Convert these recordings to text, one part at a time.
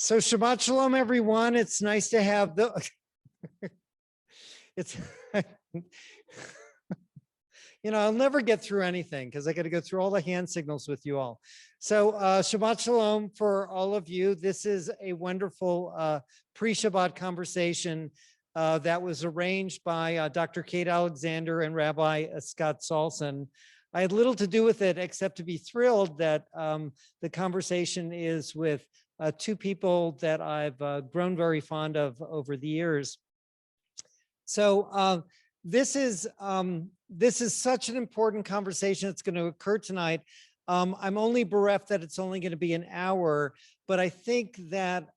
So Shabbat Shalom, everyone. It's nice to have the, it's, I'll never get through anything because I got to go through all the hand signals with you all. So Shabbat Shalom for all of you. This is a wonderful pre-Shabbat conversation that was arranged by Dr. Kate Alexander and Rabbi Scott Salson. I had little to do with it except to be thrilled that the conversation is with two people that I've grown very fond of over the years. So this is such an important conversation that's going to occur tonight. I'm only bereft that it's only going to be an hour, but I think that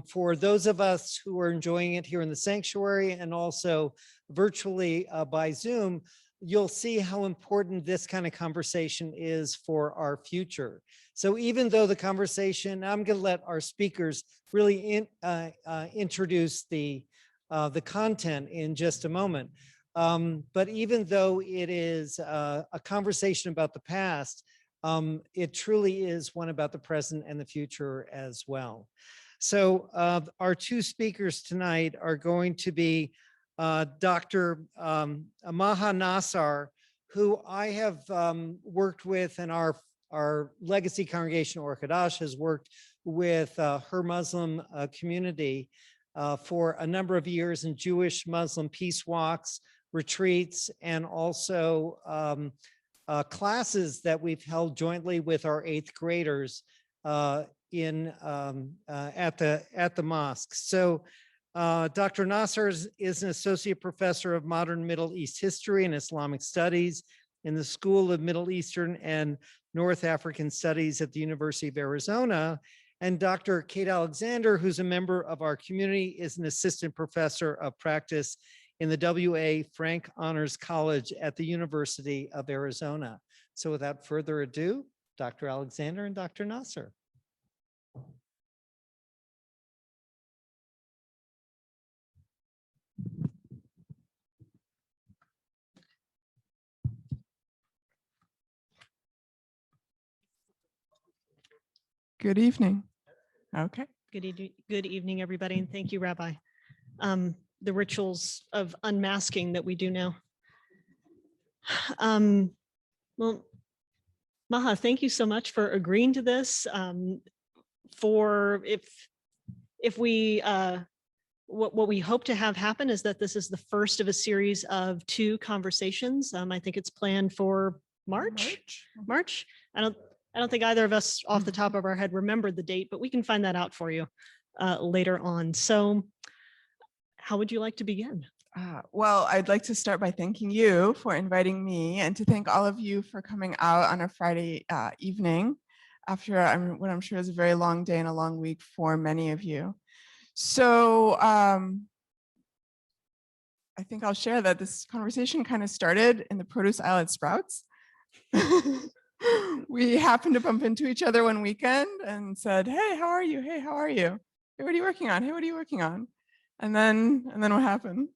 for those of us who are enjoying it here in the sanctuary and also virtually by Zoom, you'll see how important this kind of conversation is for our future. So even though the conversation, I'm going to let our speakers really introduce the content in just a moment. But even though it is a conversation about the past, it truly is one about the present and the future as well. So our two speakers tonight are going to be Dr. Maha Nassar, who I have worked with, and our legacy congregation, Or Kadash, has worked with her Muslim community for a number of years in Jewish Muslim peace walks, retreats, and also classes that we've held jointly with our 8th graders at the mosque. So Dr. Nassar is an associate professor of modern Middle East history and Islamic studies in the School of Middle Eastern and North African Studies at the University of Arizona. And Dr. Kate Alexander, who's a member of our community, is an assistant professor of practice in the W.A. Frank Honors College at the University of Arizona. So without further ado, Dr. Alexander and Dr. Nassar. Good evening. Okay. Good evening, everybody, and thank you, Rabbi. The rituals of unmasking that we do now. Well, Maha, thank you so much for agreeing to this. If we what we hope to have happen is that this is the first of a series of 2 conversations. I think it's planned for March. I don't think either of us off the top of our head remembered the date, but we can find that out for you later on. So how would you like to begin? Well, I'd like to start by thanking you for inviting me and to thank all of you for coming out on a Friday evening after what I'm sure is a very long day and a long week for many of you. So I think I'll share that this conversation kind of started in the produce aisle at Sprouts. We happened to bump into each other one weekend and said, "Hey, how are you? Hey, how are you? Hey, what are you working on? Hey, what are you working on?" And then what happened?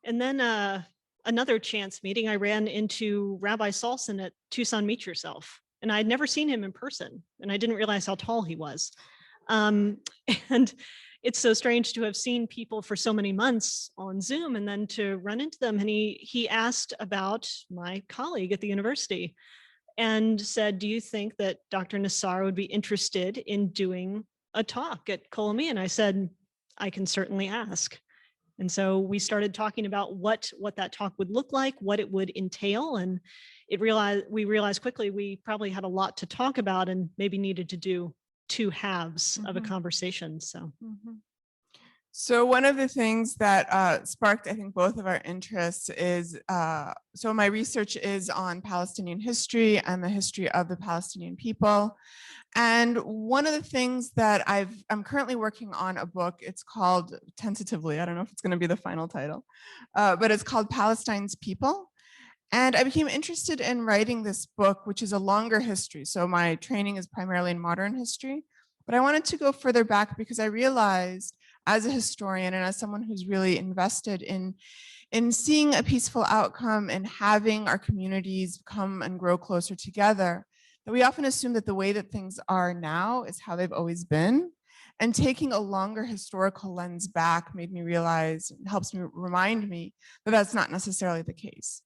And then another chance meeting, I ran into Rabbi Salson at Tucson Meet Yourself, and I'd never seen him in person, and I didn't realize how tall he was. And it's so strange to have seen people for so many months on Zoom and then to run into them. And he asked about my colleague at the university and said, "Do you think that Dr. Nassar would be interested in doing a talk at Kolomia?" And I said, "I can certainly ask." And so we started talking about what that talk would look like, what it would entail. And we realized quickly we probably had a lot to talk about and maybe needed to do 2 halves of a conversation. So. So one of the things that sparked, I think, both of our interests is, so my research is on Palestinian history and the history of the Palestinian people. And one of the things that I'm currently working on a book, it's called, tentatively, I don't know if it's going to be the final title, but it's called Palestine's People. And I became interested in writing this book, which is a longer history. So my training is primarily in modern history, but I wanted to go further back because I realized as a historian and as someone who's really invested in seeing a peaceful outcome and having our communities come and grow closer together, that we often assume that the way that things are now is how they've always been. And taking a longer historical lens back made me realize, helps me remind me that that's not necessarily the case.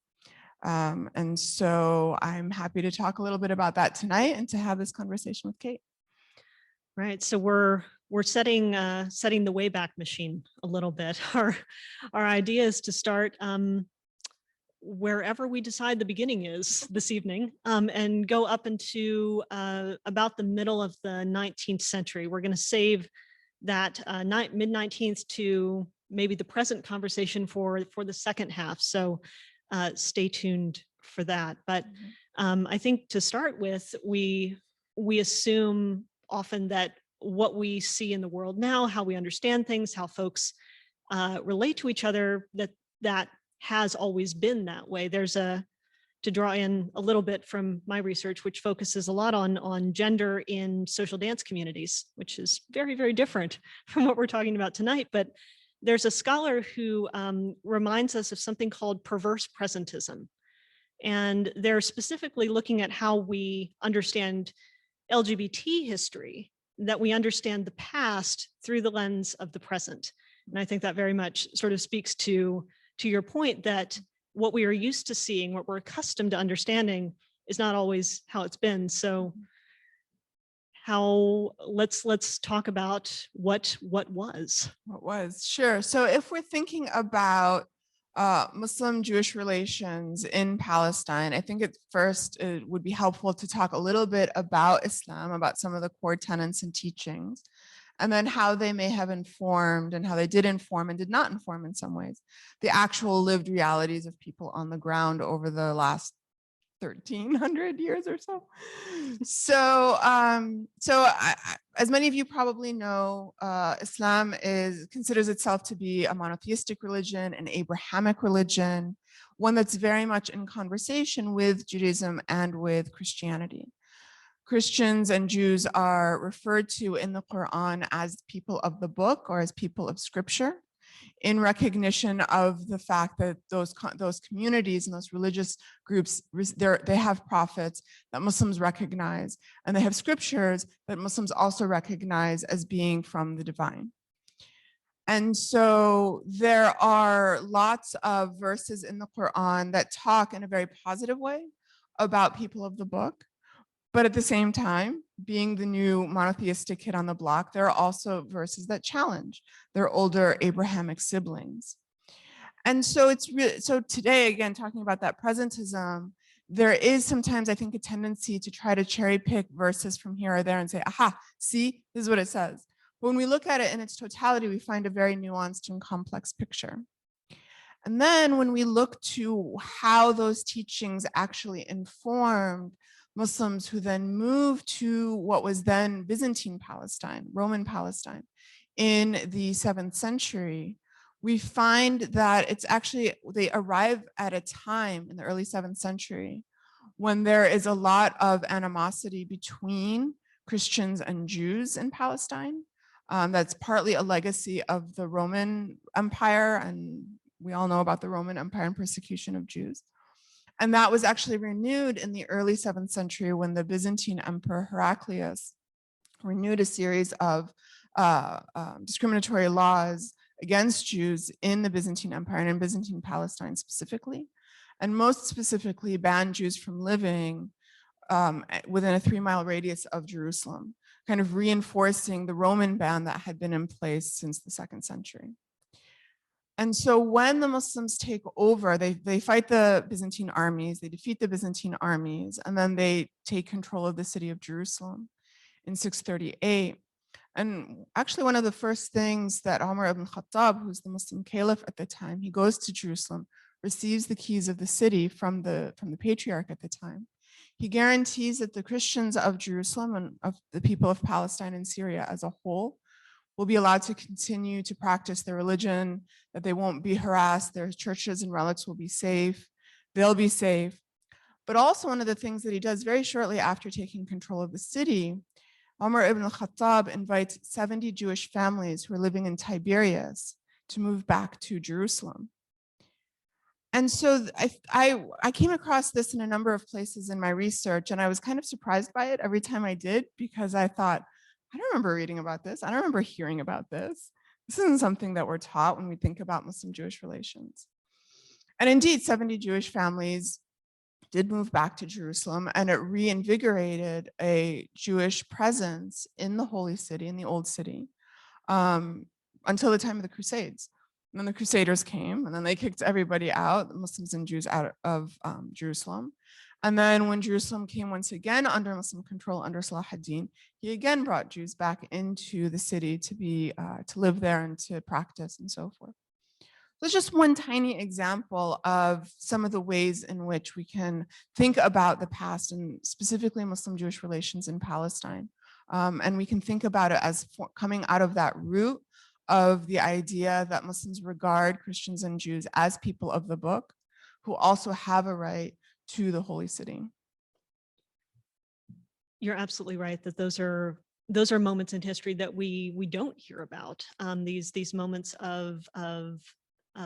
And so I'm happy to talk a little bit about that tonight and to have this conversation with Kate. Right. So we're setting the Wayback Machine a little bit. Our idea is to start wherever we decide the beginning is this evening, and go up into about the middle of the 19th century. We're going to save that mid-19th to maybe the present conversation for the second half. So stay tuned for that. But I think to start with, we assume often that what we see in the world now, how we understand things, how folks relate to each other, that has always been that way. There's to draw in a little bit from my research, which focuses a lot on gender in social dance communities, which is very, very different from what we're talking about tonight. But there's a scholar who reminds us of something called perverse presentism. And they're specifically looking at how we understand LGBT history, that we understand the past through the lens of the present. And I think that very much sort of speaks to your point that what we are used to seeing, what we're accustomed to understanding, is not always how it's been. So let's talk about what was. What was, sure. So if we're thinking about Muslim-Jewish relations in Palestine, I think at first it would be helpful to talk a little bit about Islam, about some of the core tenets and teachings, and then how they may have informed and how they did inform and did not inform in some ways the actual lived realities of people on the ground over the last 1,300 years or so. So, as many of you probably know, Islam considers itself to be a monotheistic religion, an Abrahamic religion, one that's very much in conversation with Judaism and with Christianity. Christians and Jews are referred to in the Quran as people of the book or as people of scripture, in recognition of the fact that those communities and those religious groups, they have prophets that Muslims recognize, and they have scriptures that Muslims also recognize as being from the divine. And so there are lots of verses in the Quran that talk in a very positive way about people of the book. But at the same time, being the new monotheistic kid on the block, there are also verses that challenge their older Abrahamic siblings. And so so today, again, talking about that presentism, there is sometimes, I think, a tendency to try to cherry pick verses from here or there and say, aha, see, this is what it says. But when we look at it in its totality, we find a very nuanced and complex picture. And then when we look to how those teachings actually informed Muslims who then moved to what was then Byzantine Palestine, Roman Palestine, in the 7th century, we find that it's actually, they arrive at a time in the early 7th century when there is a lot of animosity between Christians and Jews in Palestine. That's partly a legacy of the Roman Empire, and we all know about the Roman Empire and persecution of Jews. And that was actually renewed in the early 7th century when the Byzantine Emperor Heraclius renewed a series of discriminatory laws against Jews in the Byzantine Empire and in Byzantine Palestine specifically, and most specifically banned Jews from living within a 3-mile radius of Jerusalem, kind of reinforcing the Roman ban that had been in place since the 2nd century. And so when the Muslims take over, they fight the Byzantine armies, they defeat the Byzantine armies, and then they take control of the city of Jerusalem in 638. And actually one of the first things that Umar ibn Khattab, who's the Muslim caliph at the time, he goes to Jerusalem, receives the keys of the city from the patriarch at the time. He guarantees that the Christians of Jerusalem and of the people of Palestine and Syria as a whole will be allowed to continue to practice their religion, that they won't be harassed, their churches and relics will be safe, they'll be safe. But also one of the things that he does very shortly after taking control of the city, Umar ibn Khattab invites 70 Jewish families who are living in Tiberias to move back to Jerusalem. And so I came across this in a number of places in my research, and I was kind of surprised by it every time I did, because I thought, I don't remember reading about this. I don't remember hearing about this. This isn't something that we're taught when we think about Muslim-Jewish relations. And indeed, 70 Jewish families did move back to Jerusalem, and it reinvigorated a Jewish presence in the Holy City, in the Old City, until the time of the Crusades. And then the Crusaders came, and then they kicked everybody out, the Muslims and Jews, out of Jerusalem. And then when Jerusalem came once again under Muslim control under Salah ad-Din, he again brought Jews back into the city to live there and to practice and so forth. So it's just one tiny example of some of the ways in which we can think about the past and specifically Muslim-Jewish relations in Palestine. And we can think about it as coming out of that root of the idea that Muslims regard Christians and Jews as people of the book who also have a right to the Holy City. You're absolutely right that those are moments in history that we don't hear about. These moments of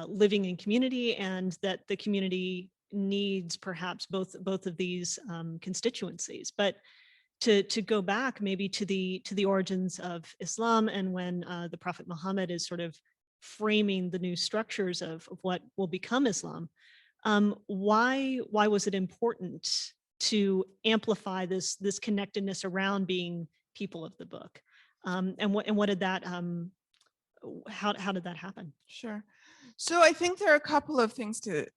living in community, and that the community needs perhaps both of these constituencies. But to go back maybe to the origins of Islam, and when the Prophet Muhammad is sort of framing the new structures of what will become Islam, why was it important to amplify this connectedness around being people of the book, and what did that how did that happen? Sure. So I think there are a couple of things to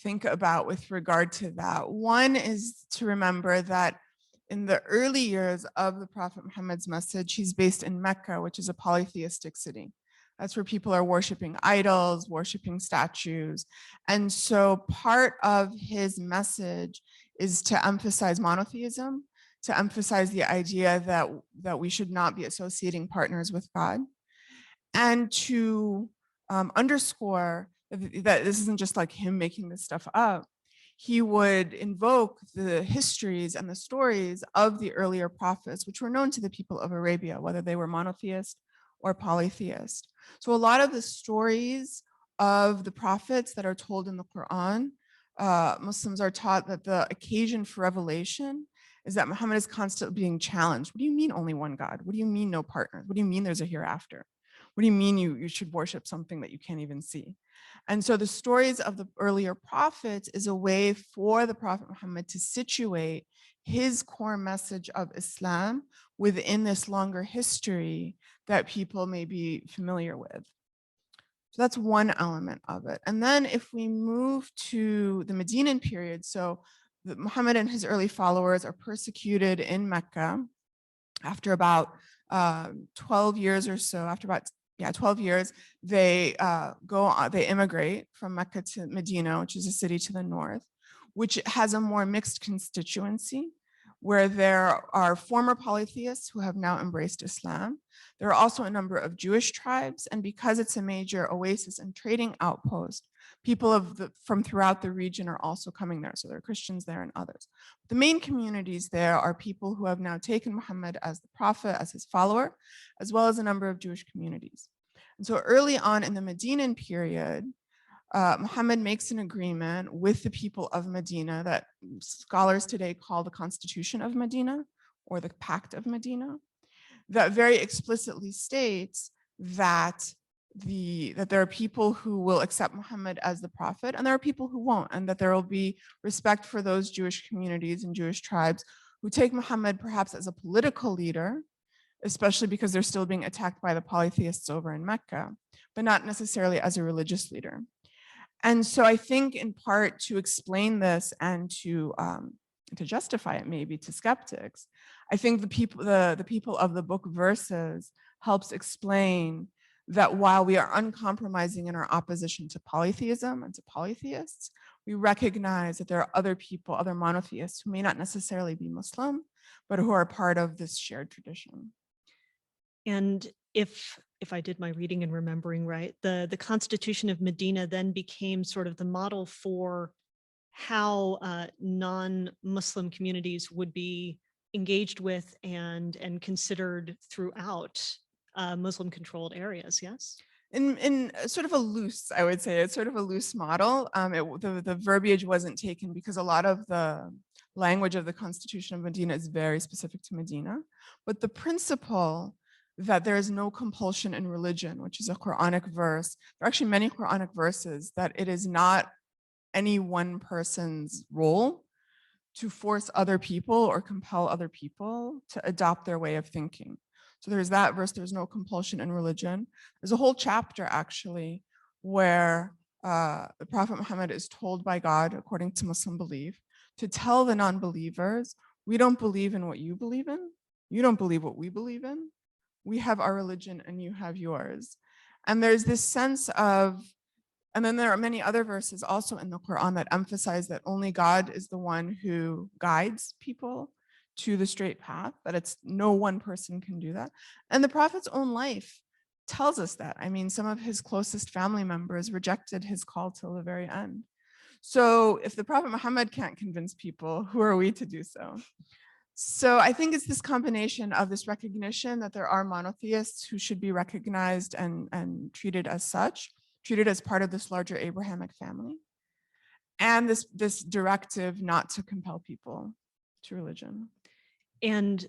think about with regard to that. One is to remember that in the early years of the Prophet Muhammad's message, he's based in Mecca, which is a polytheistic city. That's where people are worshiping idols, worshiping statues. And so part of his message is to emphasize monotheism, to emphasize the idea that we should not be associating partners with God, and to underscore that this isn't just like him making this stuff up. He would invoke the histories and the stories of the earlier prophets, which were known to the people of Arabia, whether they were monotheist or polytheist. So a lot of the stories of the prophets that are told in the Quran, Muslims are taught that the occasion for revelation is that Muhammad is constantly being challenged. What do you mean only one God? What do you mean no partners? What do you mean there's a hereafter? What do you mean you should worship something that you can't even see? And so the stories of the earlier prophets is a way for the Prophet Muhammad to situate his core message of Islam within this longer history that people may be familiar with. So that's one element of it. And then if we move to the Medinan period, so Muhammad and his early followers are persecuted in Mecca after about 12 years or so, after about 12 years, they they immigrate from Mecca to Medina, which is a city to the north, which has a more mixed constituency, where there are former polytheists who have now embraced Islam. There are also a number of Jewish tribes, and because it's a major oasis and trading outpost, people from throughout the region are also coming there. So there are Christians there and others. The main communities there are people who have now taken Muhammad as the prophet, as his follower, as well as a number of Jewish communities. And so early on in the Medinan period, Muhammad makes an agreement with the people of Medina that scholars today call the Constitution of Medina, or the Pact of Medina, that very explicitly states that there are people who will accept Muhammad as the prophet, and there are people who won't, and that there will be respect for those Jewish communities and Jewish tribes who take Muhammad perhaps as a political leader, especially because they're still being attacked by the polytheists over in Mecca, but not necessarily as a religious leader. And so I think in part to explain this and to justify it maybe to skeptics, I think the people of the book Verses helps explain that while we are uncompromising in our opposition to polytheism and to polytheists, we recognize that there are other people, other monotheists who may not necessarily be Muslim, but who are part of this shared tradition. And if I did my reading and remembering right, the Constitution of Medina then became sort of the model for how non-Muslim communities would be engaged with and considered throughout Muslim-controlled areas, yes? In sort of a loose, I would say, it's sort of a loose model. The verbiage wasn't taken because a lot of the language of the Constitution of Medina is very specific to Medina. But the principle that there is no compulsion in religion, which is a Quranic verse, there are actually many Quranic verses that it is not any one person's role to force other people or compel other people to adopt their way of thinking. So there's that verse, there's no compulsion in religion. There's a whole chapter actually where the Prophet Muhammad is told by God, according to Muslim belief, to tell the non-believers, we don't believe in what you believe in. You don't believe what we believe in. We have our religion and you have yours. And there's this sense of, and then there are many other verses also in the Quran that emphasize that only God is the one who guides people to the straight path, that it's no one person can do that. And the Prophet's own life tells us that. I mean, some of his closest family members rejected his call till the very end. So if the Prophet Muhammad can't convince people, who are we to do so? So I think it's this combination of this recognition that there are monotheists who should be recognized and treated as such, treated as part of this larger Abrahamic family, and this directive not to compel people to religion. And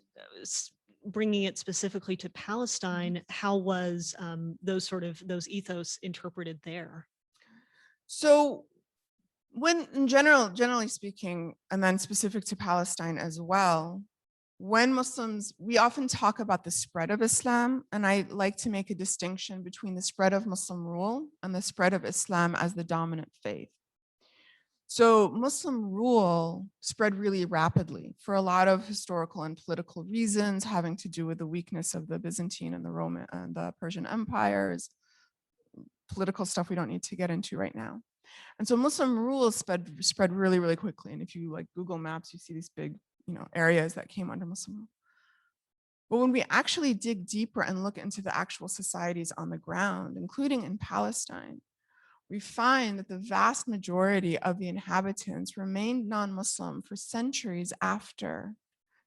bringing it specifically to Palestine, how was those ethos interpreted there? So when generally speaking, and then specific to Palestine as well, when Muslims, we often talk about the spread of Islam, and I like to make a distinction between the spread of Muslim rule and the spread of Islam as the dominant faith. So Muslim rule spread really rapidly for a lot of historical and political reasons having to do with the weakness of the Byzantine and the Roman and the Persian empires, political stuff we don't need to get into right now. And so Muslim rule spread really, really quickly. And if you like Google Maps, you see these big, areas that came under Muslim rule. But when we actually dig deeper and look into the actual societies on the ground, including in Palestine, we find that the vast majority of the inhabitants remained non-Muslim for centuries after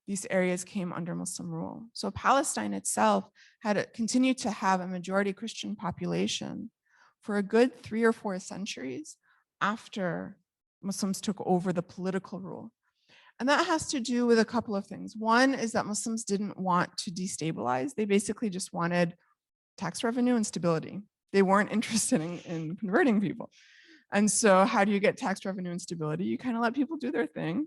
these areas came under Muslim rule. So Palestine itself had continued to have a majority Christian population for a good 3 or 4 centuries after Muslims took over the political rule. And that has to do with a couple of things. One is that Muslims didn't want to destabilize. They basically just wanted tax revenue and stability. They weren't interested in converting people. And so how do you get tax revenue and stability? You kind of let people do their thing.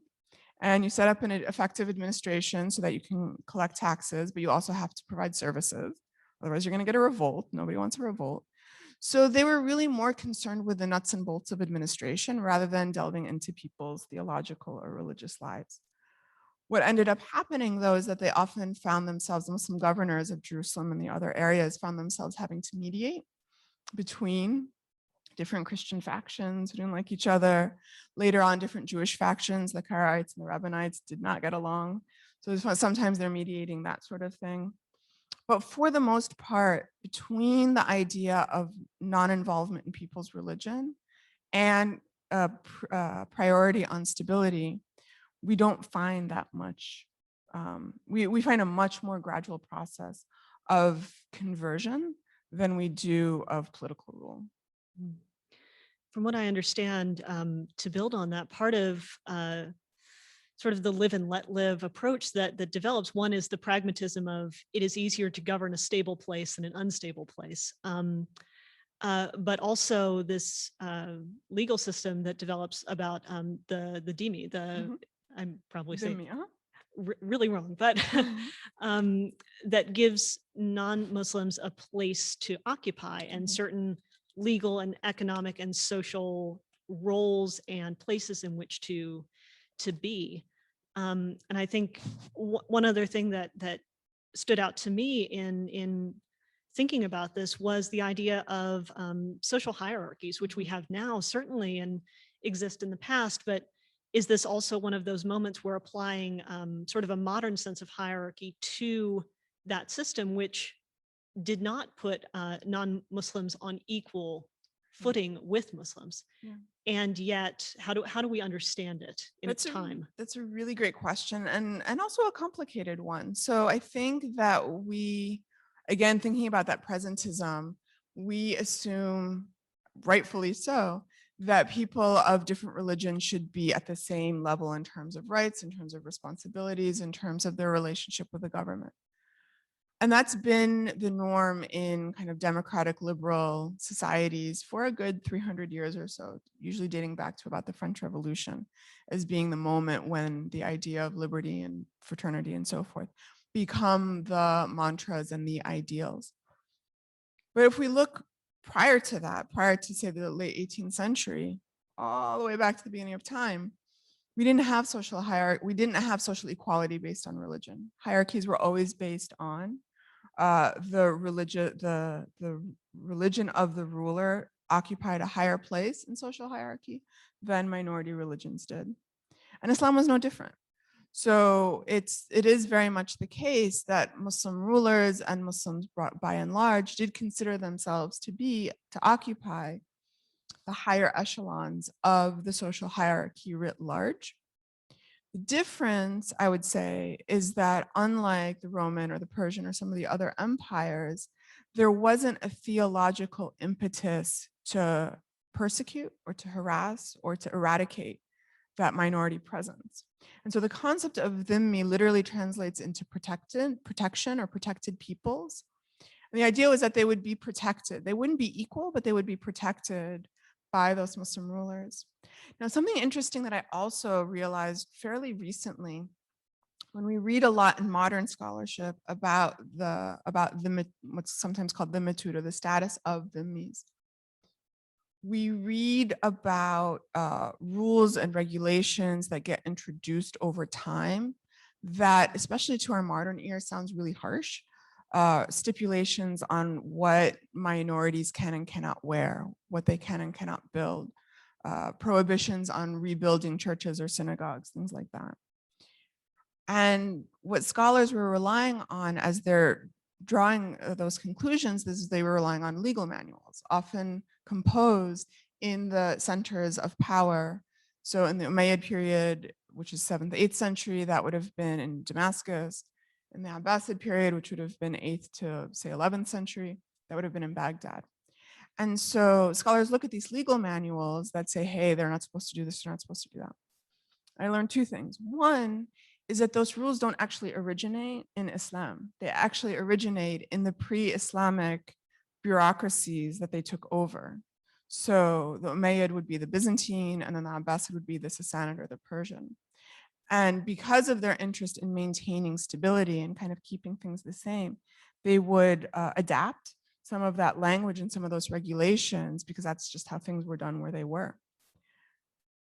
And you set up an effective administration so that you can collect taxes, but you also have to provide services. Otherwise, you're going to get a revolt. Nobody wants a revolt. So they were really more concerned with the nuts and bolts of administration rather than delving into people's theological or religious lives. What ended up happening, though, is that they often found themselves, the Muslim governors of Jerusalem and the other areas found themselves having to mediate between different Christian factions who didn't like each other. Later on, different Jewish factions, the Hierarchies and the Rabbinites, did not get along. So sometimes they're mediating that sort of thing. But for the most part, between the idea of non-involvement in people's religion and priority on stability, we don't find that much. We find a much more gradual process of conversion than we do of political rule. From what I understand, to build on that, part of sort of the live and let live approach that develops, one is the pragmatism of it is easier to govern a stable place than an unstable place. But also this legal system that develops about the dhimmi, I'm probably saying really wrong, but that gives non-Muslims a place to occupy and certain legal and economic and social roles and places in which to be. And I think one other thing that stood out to me in thinking about this was the idea of social hierarchies, which we have now certainly and exist in the past, but is this also one of those moments where applying sort of a modern sense of hierarchy to that system, which did not put non-Muslims on equal footing with Muslims? Yeah. And yet, how do we understand it in its time? That's a really great question, and also a complicated one. So I think that we, again, thinking about that presentism, we assume, rightfully so, that people of different religions should be at the same level in terms of rights, in terms of responsibilities, in terms of their relationship with the government. And that's been the norm in kind of democratic liberal societies for a good 300 years or so, usually dating back to about the French Revolution as being the moment when the idea of liberty and fraternity and so forth become the mantras and the ideals. But if we look prior to that, prior to say the late 18th century, all the way back to the beginning of time, we didn't have social hierarchy. We didn't have social equality based on religion. Hierarchies were always based on the religion of the ruler occupied a higher place in social hierarchy than minority religions did. And Islam was no different. So it is very much the case that Muslim rulers and Muslims by and large did consider themselves to occupy the higher echelons of the social hierarchy writ large. The difference, I would say, is that unlike the Roman or the Persian or some of the other empires, there wasn't a theological impetus to persecute or to harass or to eradicate that minority presence. And so the concept of dhimmi literally translates into protection or protected peoples. And the idea was that they would be protected. They wouldn't be equal, but they would be protected by those Muslim rulers. Now, something interesting that I also realized fairly recently, when we read a lot in modern scholarship about what's sometimes called dhimmitude or the status of dhimmis, we read about rules and regulations that get introduced over time that, especially to our modern ear, sounds really harsh. Stipulations on what minorities can and cannot wear, what they can and cannot build, prohibitions on rebuilding churches or synagogues, things like that. And what scholars were relying on as they're drawing those conclusions is they were relying on legal manuals, often composed in the centers of power. So in the Umayyad period, which is 7th, 8th century, that would have been in Damascus. In the Abbasid period, which would have been 8th to say 11th century, that would have been in Baghdad. And so scholars look at these legal manuals that say, hey, they're not supposed to do this, they're not supposed to do that. I learned two things. One is that those rules don't actually originate in Islam. They actually originate in the pre-Islamic bureaucracies that they took over. So the Umayyad would be the Byzantine, and then the Abbasid would be the Sassanid or the Persian. And because of their interest in maintaining stability and kind of keeping things the same, they would adapt some of that language and some of those regulations because that's just how things were done where they were.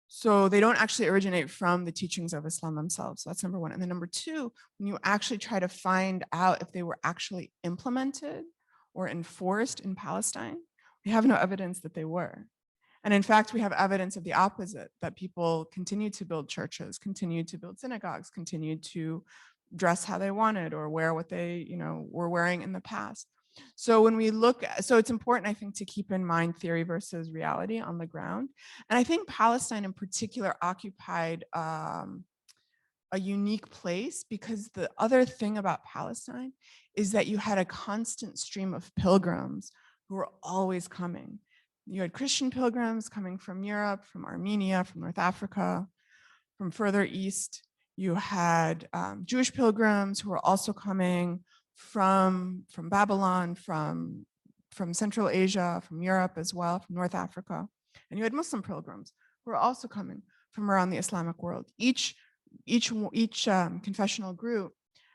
So they don't actually originate from the teachings of Islam themselves. So that's number one. And then number two, when you actually try to find out if they were actually implemented or enforced in Palestine, we have no evidence that they were. And in fact, we have evidence of the opposite, that people continued to build churches, continued to build synagogues, continued to dress how they wanted or wear what they, were wearing in the past. So when we look, so it's important, I think, to keep in mind theory versus reality on the ground. And I think Palestine in particular occupied a unique place because the other thing about Palestine is that you had a constant stream of pilgrims who were always coming. You had Christian pilgrims coming from Europe, from Armenia, from North Africa, from further east. You had Jewish pilgrims who were also coming from Babylon, from Central Asia, from Europe as well, from North Africa. And you had Muslim pilgrims who were also coming from around the Islamic world. Each confessional group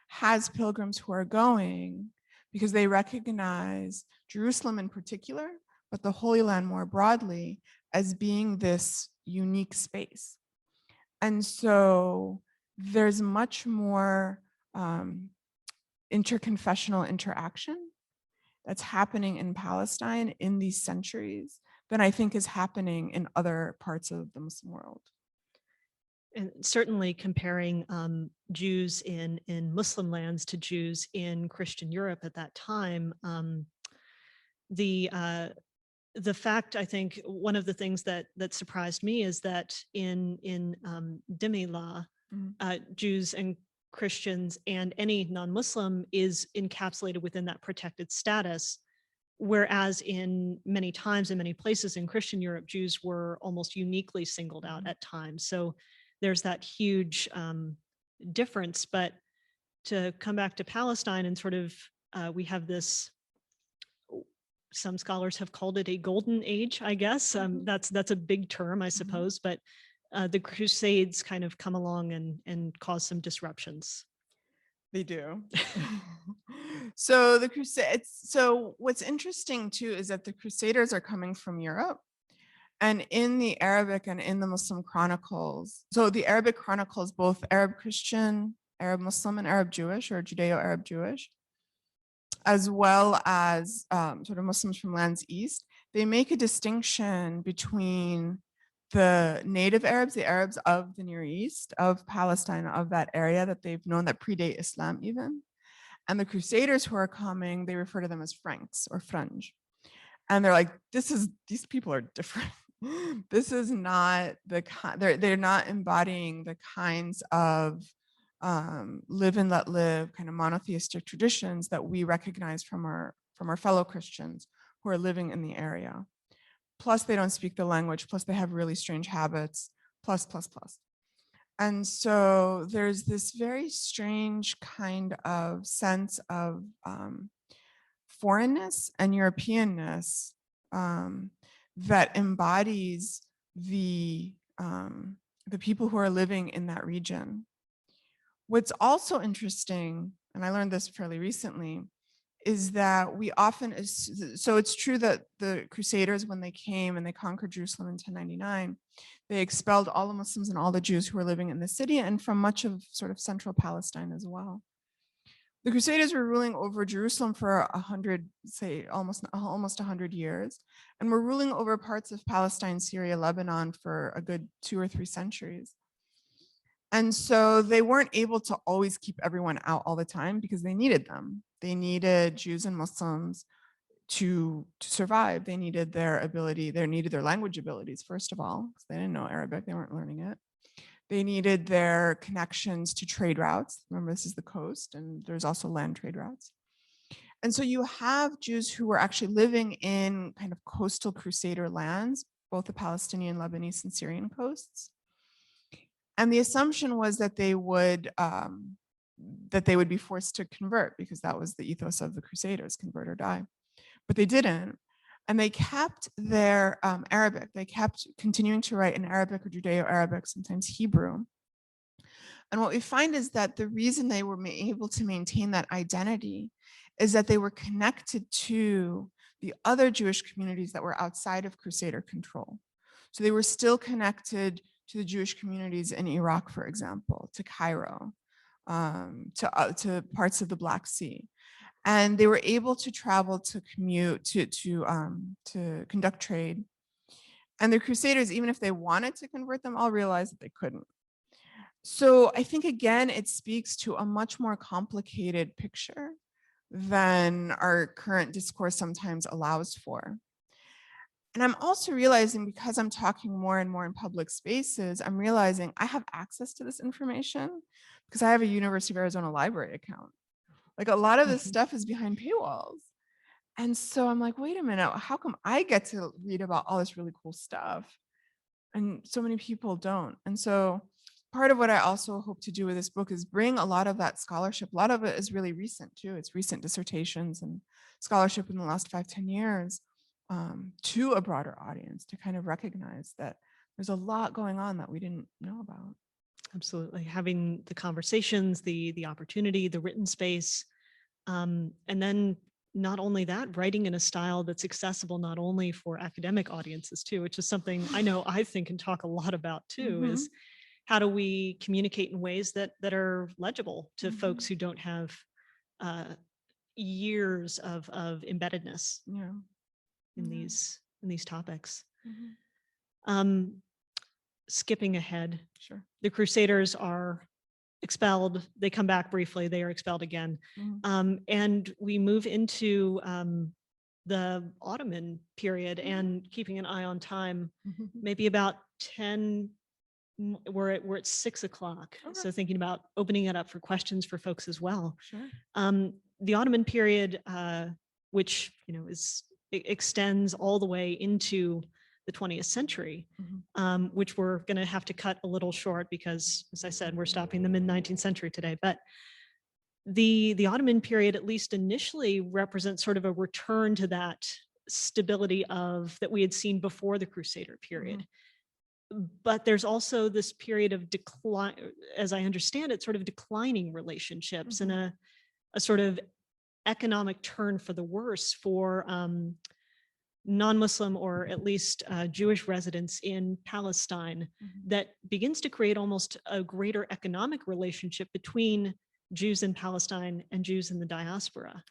has pilgrims who are going because they recognize Jerusalem in particular, but the Holy Land more broadly, as being this unique space. And so there's much more interconfessional interaction that's happening in Palestine in these centuries than I think is happening in other parts of the Muslim world. And certainly comparing Jews in Muslim lands to Jews in Christian Europe at that time, the fact, I think, one of the things that surprised me is that in dhimmi law, Jews and Christians and any non-Muslim is encapsulated within that protected status, whereas in many times, in many places in Christian Europe, Jews were almost uniquely singled out at times. So there's that huge difference. But to come back to Palestine and sort of, we have this, some scholars have called it a golden age, I guess. That's a big term, I suppose, but the Crusades kind of come along and cause some disruptions. They do. So the Crusades, so what's interesting too is that the Crusaders are coming from Europe, and in the Arabic and in the Muslim chronicles, so the Arabic chronicles, both Arab Christian, Arab Muslim, and Arab Jewish, or Judeo-Arab Jewish, as well as sort of Muslims from lands east, they make a distinction between the native Arabs, the Arabs of the Near East, of Palestine, of that area that they've known that predate Islam even. And the Crusaders who are coming, they refer to them as Franks or Franj. And they're like, these people are different. This is not the kind, they're not embodying the kinds of live and let live kind of monotheistic traditions that we recognize from our fellow Christians who are living in the area. Plus they don't speak the language, plus they have really strange habits, plus. And so there's this very strange kind of sense of foreignness and Europeanness that embodies the people who are living in that region. What's also interesting, and I learned this fairly recently, is that we often, so it's true that the Crusaders, when they came and they conquered Jerusalem in 1099, they expelled all the Muslims and all the Jews who were living in the city and from much of sort of central Palestine as well. The Crusaders were ruling over Jerusalem for 100, say almost 100 years, and were ruling over parts of Palestine, Syria, Lebanon for a good 2 or 3 centuries. And so they weren't able to always keep everyone out all the time because they needed them. They needed Jews and Muslims to survive. They needed their ability, they needed their language abilities, first of all, because they didn't know Arabic, they weren't learning it. They needed their connections to trade routes. Remember, this is the coast, and there's also land trade routes. And so you have Jews who were actually living in kind of coastal Crusader lands, both the Palestinian, Lebanese, and Syrian coasts. And the assumption was that they would be forced to convert, because that was the ethos of the Crusaders, convert or die. But they didn't. And they kept their Arabic. They kept continuing to write in Arabic or Judeo-Arabic, sometimes Hebrew. And what we find is that the reason they were able to maintain that identity is that they were connected to the other Jewish communities that were outside of Crusader control. So they were still connected to the Jewish communities in Iraq, for example, to Cairo, to parts of the Black Sea. And they were able to travel, to commute, to conduct trade. And the Crusaders, even if they wanted to convert them, all realized that they couldn't. So I think, again, it speaks to a much more complicated picture than our current discourse sometimes allows for. And I'm also realizing, because I'm talking more and more in public spaces, I'm realizing I have access to this information because I have a University of Arizona library account. Like, a lot of this stuff is behind paywalls. And so I'm like, wait a minute, how come I get to read about all this really cool stuff and so many people don't? And so part of what I also hope to do with this book is bring a lot of that scholarship. A lot of it is really recent too. It's recent dissertations and scholarship in the last 5-10 years to a broader audience, to kind of recognize that there's a lot going on that we didn't know about. Absolutely. Having the conversations, the opportunity, the written space, and then not only that, writing in a style that's accessible not only for academic audiences too, which is something I know I think and talk a lot about too, is how do we communicate in ways that are legible to folks who don't have years of embeddedness in these topics. Skipping ahead, Sure. the Crusaders are expelled. They come back briefly. They are expelled again. And we move into the Ottoman period, and keeping an eye on time, maybe about 10, we're at 6 o'clock. Okay. So thinking about opening it up for questions for folks as well. Sure. The Ottoman period, which is extends all the way into the 20th century, which we're going to have to cut a little short because, as I said, we're stopping the mid-19th century today. But the Ottoman period, at least initially, represents sort of a return to that stability that we had seen before the Crusader period. But there's also this period of decline, as I understand it, sort of declining relationships and a sort of economic turn for the worse for non-Muslim or at least Jewish residents in Palestine that begins to create almost a greater economic relationship between Jews in Palestine and Jews in the diaspora.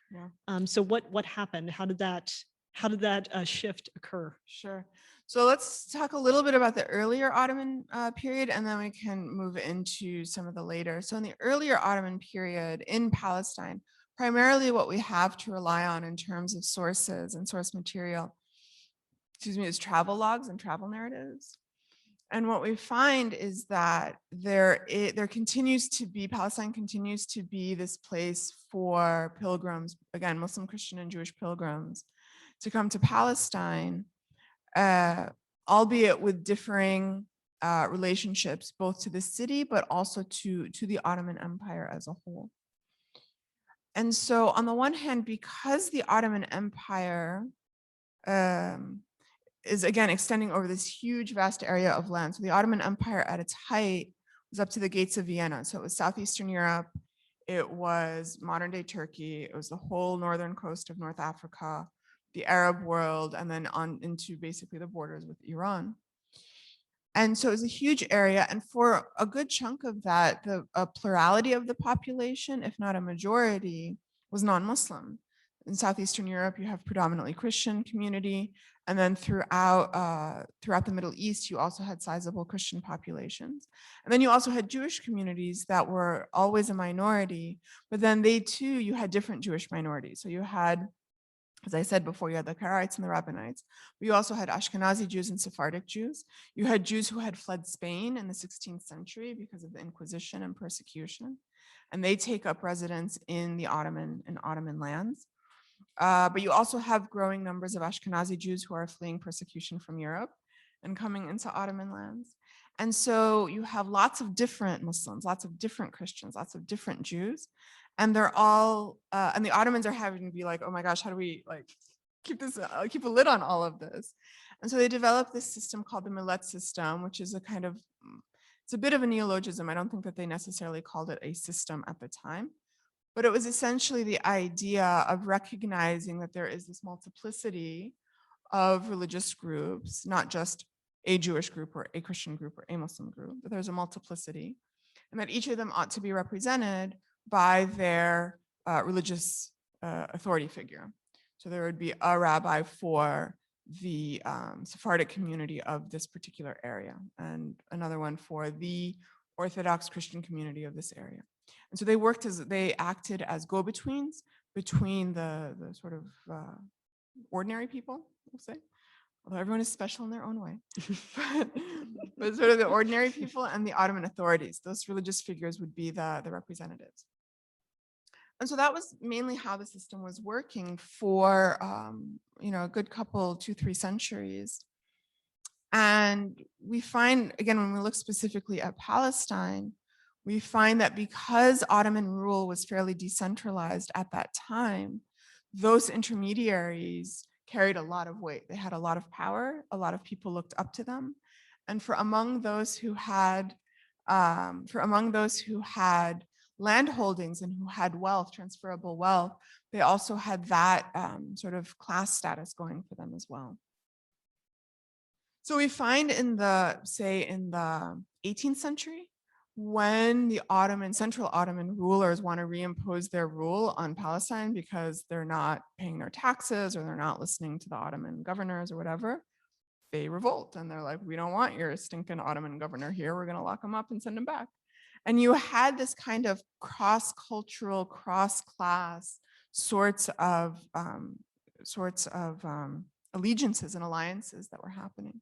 So what happened? How did that shift occur? Sure. So let's talk a little bit about the earlier Ottoman period, and then we can move into some of the later. So in the earlier Ottoman period in Palestine, primarily what we have to rely on in terms of sources and source material, is travel logs and travel narratives. And what we find is that Palestine continues to be this place for pilgrims, again, Muslim, Christian, and Jewish pilgrims, to come to Palestine, albeit with differing relationships, both to the city, but also to the Ottoman Empire as a whole. And so on the one hand, because the Ottoman Empire is again extending over this huge, vast area of land. So the Ottoman Empire at its height was up to the gates of Vienna. So it was southeastern Europe, it was modern day Turkey, it was the whole northern coast of North Africa, the Arab world, and then on into basically the borders with Iran. And so it was a huge area. And for a good chunk of that, a plurality of the population, if not a majority, was non-Muslim. In southeastern Europe, you have predominantly Christian community. And then throughout the Middle East, you also had sizable Christian populations. And then you also had Jewish communities that were always a minority, but then you had different Jewish minorities. So you had, as I said before, you had the Karaites and the Rabbinites, but you also had Ashkenazi Jews and Sephardic Jews. You had Jews who had fled Spain in the 16th century because of the Inquisition and persecution, and they take up residence in the Ottoman lands. But you also have growing numbers of Ashkenazi Jews who are fleeing persecution from Europe and coming into Ottoman lands. And so you have lots of different Muslims, lots of different Christians, lots of different Jews. And they're all, and the Ottomans are having to be like, oh my gosh, how do we keep a lid on all of this? And so they developed this system called the Millet System, which is it's a bit of a neologism. I don't think that they necessarily called it a system at the time. But it was essentially the idea of recognizing that there is this multiplicity of religious groups, not just a Jewish group or a Christian group or a Muslim group, but there's a multiplicity, and that each of them ought to be represented by their religious authority figure. So there would be a rabbi for the Sephardic community of this particular area, and another one for the Orthodox Christian community of this area. And so they acted as go-betweens between the sort of ordinary people, we'll say, although everyone is special in their own way, but sort of the ordinary people and the Ottoman authorities. Those religious figures would be the representatives. And so that was mainly how the system was working for a good couple, 2-3 centuries. And we find, again, when we look specifically at Palestine, we find that because Ottoman rule was fairly decentralized at that time, those intermediaries carried a lot of weight. They had a lot of power. A lot of people looked up to them. And for among those who had land holdings and who had wealth, transferable wealth, they also had that sort of class status going for them as well. So we find in the 18th century, when the Central Ottoman rulers want to reimpose their rule on Palestine because they're not paying their taxes or they're not listening to the Ottoman governors or whatever, they revolt and they're like, we don't want your stinking Ottoman governor here. We're going to lock him up and send him back. And you had this kind of cross-cultural, cross-class sorts of allegiances and alliances that were happening.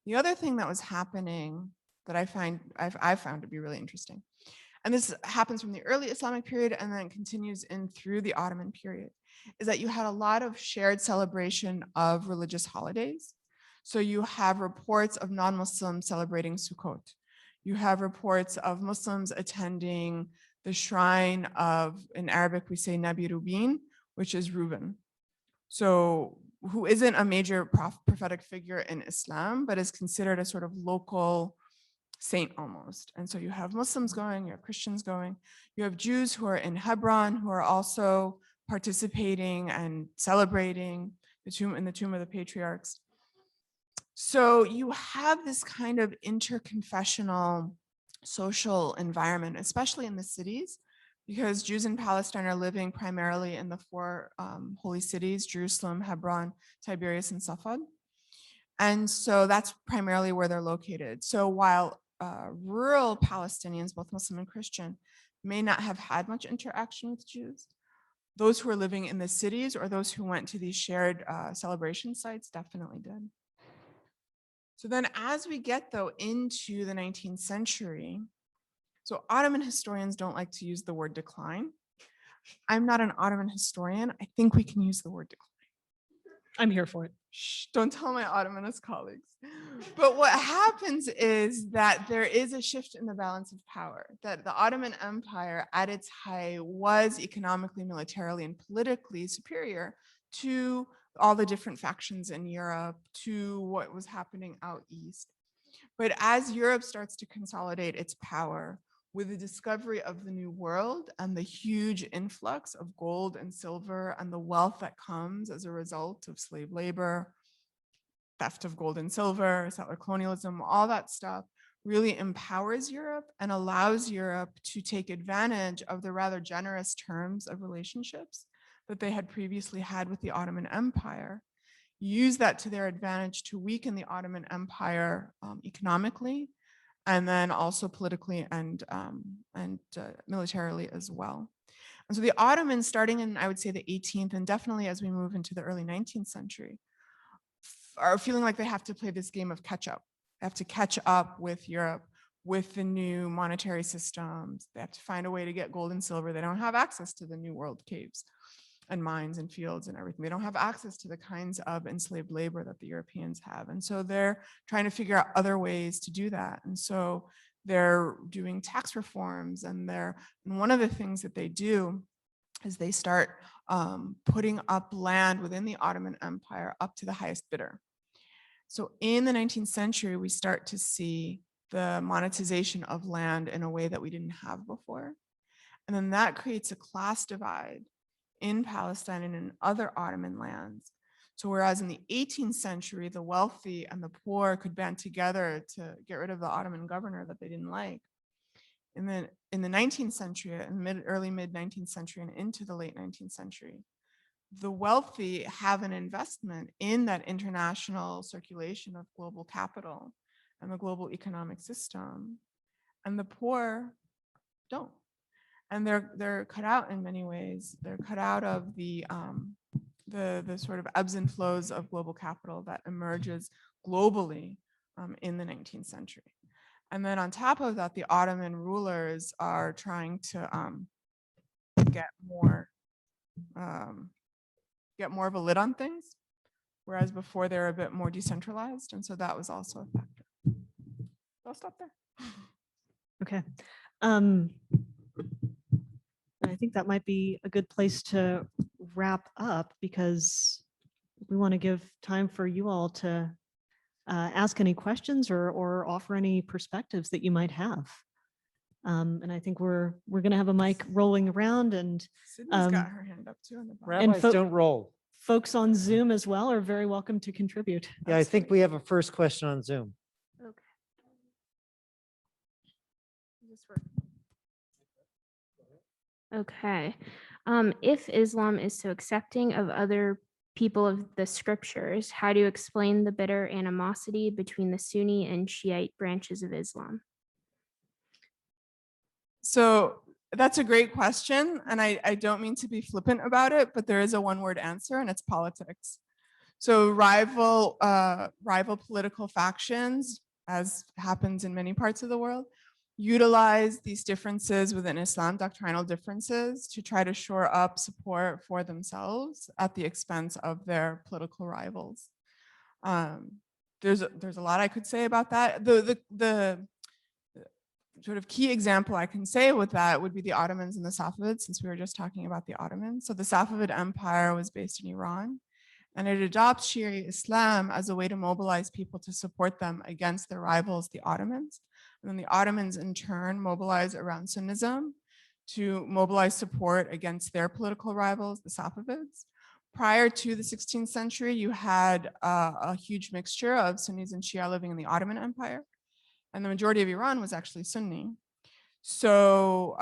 The other thing that was happening that I found to be really interesting and this happens from the early Islamic period and then continues in through the Ottoman period, is that you had a lot of shared celebration of religious holidays. So you have reports of non-Muslims celebrating Sukkot. You have reports of Muslims attending the shrine of, in Arabic, we say Nabi Rubin, which is Reuben. So who isn't a major prophetic figure in Islam, but is considered a sort of local saint almost. And so you have Muslims going, you have Christians going, you have Jews who are in Hebron who are also participating and celebrating in the tomb of the patriarchs. So you have this kind of interconfessional social environment, especially in the cities, because Jews in Palestine are living primarily in the four holy cities, Jerusalem, Hebron, Tiberias, and Safad. And so that's primarily where they're located. So while rural Palestinians, both Muslim and Christian, may not have had much interaction with Jews, those who are living in the cities or those who went to these shared celebration sites definitely did. So then as we get though into the 19th century, so Ottoman historians don't like to use the word decline. I'm not an Ottoman historian. I think we can use the word decline. I'm here for it. Shh, don't tell my Ottomanist colleagues. But what happens is that there is a shift in the balance of power, that the Ottoman Empire at its height was economically, militarily, and politically superior to all the different factions in Europe, to what was happening out east. But as Europe starts to consolidate its power with the discovery of the New World and the huge influx of gold and silver and the wealth that comes as a result of slave labor, theft of gold and silver, settler colonialism, all that stuff really empowers Europe and allows Europe to take advantage of the rather generous terms of relationships that they had previously had with the Ottoman Empire, use that to their advantage to weaken the Ottoman Empire economically, and then also politically and militarily as well. And so the Ottomans, starting in, I would say, the 18th, and definitely as we move into the early 19th century, are feeling like they have to play this game of catch up. They have to catch up with Europe, with the new monetary systems. They have to find a way to get gold and silver. They don't have access to the New World caves and mines and fields and everything. They don't have access to the kinds of enslaved labor that the Europeans have. And so they're trying to figure out other ways to do that. And so they're doing tax reforms, and one of the things that they do is they start putting up land within the Ottoman Empire up to the highest bidder. So in the 19th century, we start to see the monetization of land in a way that we didn't have before. And then that creates a class divide in Palestine and in other Ottoman lands. So whereas in the 18th century, the wealthy and the poor could band together to get rid of the Ottoman governor that they didn't like, in the 19th century, in early mid 19th century and into the late 19th century, the wealthy have an investment in that international circulation of global capital and the global economic system, and the poor don't. And they're cut out in many ways. They're cut out of the sort of ebbs and flows of global capital that emerges globally in the 19th century. And then on top of that, the Ottoman rulers are trying to get more of a lid on things, whereas before they're a bit more decentralized. And so that was also a factor. I'll stop there. Okay. I think that might be a good place to wrap up, because we want to give time for you all to ask any questions or offer any perspectives that you might have. And I think we're going to have a mic rolling around, and Sydney's got her hand up too. On the bottom. Rabbis don't roll. Folks on Zoom as well are very welcome to contribute. Yeah, I think we have a first question on Zoom. Okay. If Islam is so accepting of other people of the scriptures, how do you explain the bitter animosity between the Sunni and Shiite branches of Islam? So that's a great question. And I don't mean to be flippant about it, but there is a one-word answer, and it's politics. So rival political factions, as happens in many parts of the world, utilize these differences within Islam, doctrinal differences, to try to shore up support for themselves at the expense of their political rivals. There's a lot I could say about that. The sort of key example I can say with that would be the Ottomans and the Safavids, since we were just talking about the Ottomans. So the Safavid Empire was based in Iran, and it adopts Shiite Islam as a way to mobilize people to support them against their rivals, the Ottomans. And then the Ottomans in turn mobilize around Sunnism to mobilize support against their political rivals, the Safavids. Prior to the 16th century, you had a huge mixture of Sunnis and Shia living in the Ottoman Empire, and the majority of Iran was actually Sunni. So,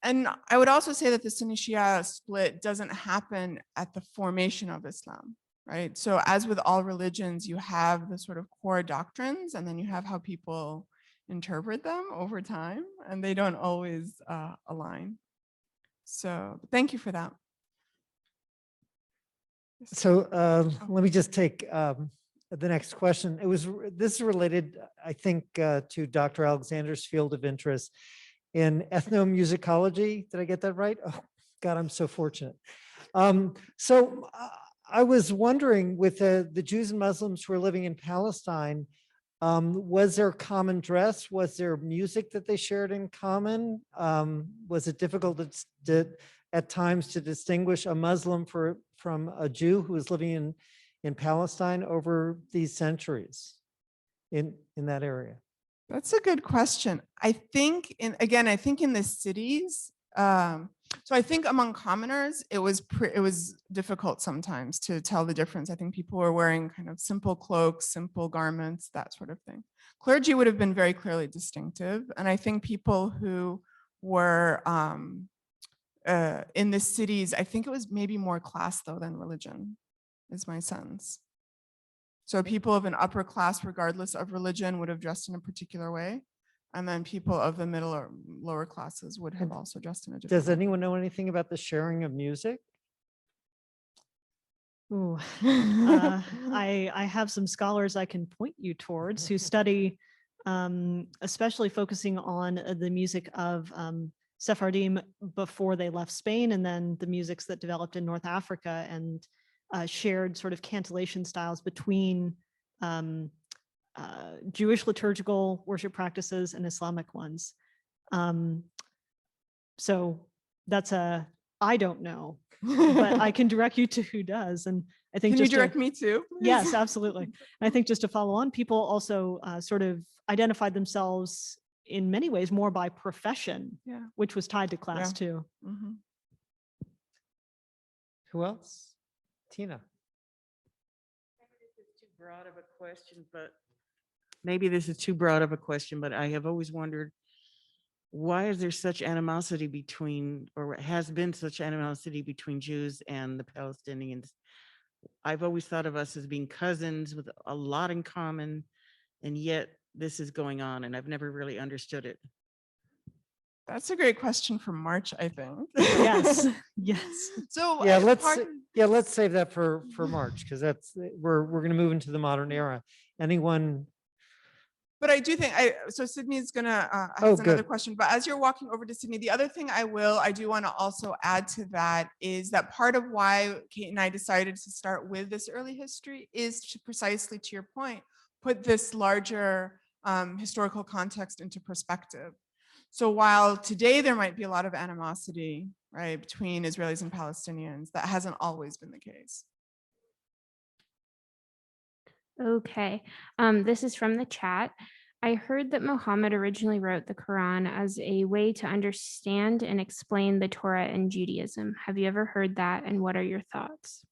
and I would also say that the Sunni-Shia split doesn't happen at the formation of Islam, right? So as with all religions, you have the sort of core doctrines, and then you have how people interpret them over time, and they don't always align. So thank you for that. So let me just take the next question. This is related, I think, to Dr. Alexander's field of interest in ethnomusicology. Did I get that right? Oh, God, I'm so fortunate. So I was wondering, with the Jews and Muslims who are living in Palestine, was there common dress? Was there music that they shared in common? Was it difficult at times to distinguish a Muslim from a Jew who was living in Palestine over these centuries in that area? That's a good question. I think in the cities, so I think among commoners, it was difficult sometimes to tell the difference. I think people were wearing kind of simple cloaks, simple garments, that sort of thing. Clergy would have been very clearly distinctive. And I think people who were in the cities, I think it was maybe more class though than religion, is my sense. So people of an upper class, regardless of religion, would have dressed in a particular way. And then people of the middle or lower classes would have also dressed in a different way. Does anyone know anything about the sharing of music? Ooh, I have some scholars I can point you towards who study, especially focusing on the music of Sephardim before they left Spain, and then the musics that developed in North Africa, and shared sort of cantillation styles between Jewish liturgical worship practices and Islamic ones. So that's I don't know, but I can direct you to who does. And I think Can you direct me too? Yes, absolutely. And I think just to follow on, people also sort of identified themselves in many ways more by profession, which was tied to class too. Mm-hmm. Who else? Tina. Maybe this is too broad of a question, but I have always wondered, why is there such animosity between, or has been such animosity between Jews and the Palestinians? I've always thought of us as being cousins with a lot in common, and yet this is going on, and I've never really understood it. That's a great question for March, I think. Yes, yes. So Yeah, let's save that for March, because we're going to move into the modern era. Anyone? But I do think so Sydney's gonna Oh, has another good. question, but as you're walking over to Sydney, the other thing I do want to also add to that is that part of why Kate and I decided to start with this early history is to, precisely to your point, put this larger historical context into perspective. So while today there might be a lot of animosity, right, between Israelis and Palestinians, that hasn't always been the case. Okay, this is from the chat. I heard that Muhammad originally wrote the Quran as a way to understand and explain the Torah and Judaism. Have you ever heard that, and what are your thoughts?